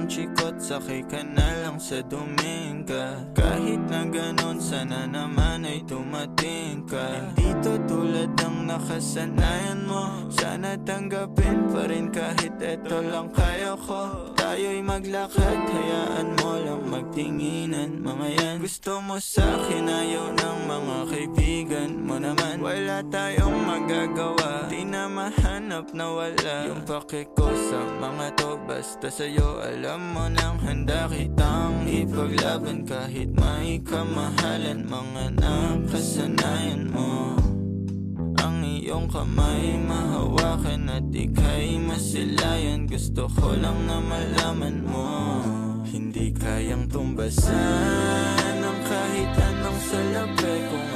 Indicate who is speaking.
Speaker 1: ng chikot, sakay ka na lang sa Dominga. Kahit na ganon, sana naman ay dumating ka. Hindi to tulad ng nakasanayan mo, sana tanggapin pa rin kahit eto lang kaya ko. Tayo'y maglakad, hayaan mo lang magtinginan. Mga yan, gusto mo sa'kin, ayaw ng mga kaibigan mo naman. Wala tayong magagawa, di na mahanap na wala yung pake ko sa mga to. Basta sa'yo, alam mo nang handa kitang ipaglaban. Kahit may kamahalan, mga nakasanayan mo. Ang iyong kamay mahawakan at ika'y masilayan. Gusto ko lang na malaman mo, hindi kayang tumbasan ng kahit anong salapi. Kung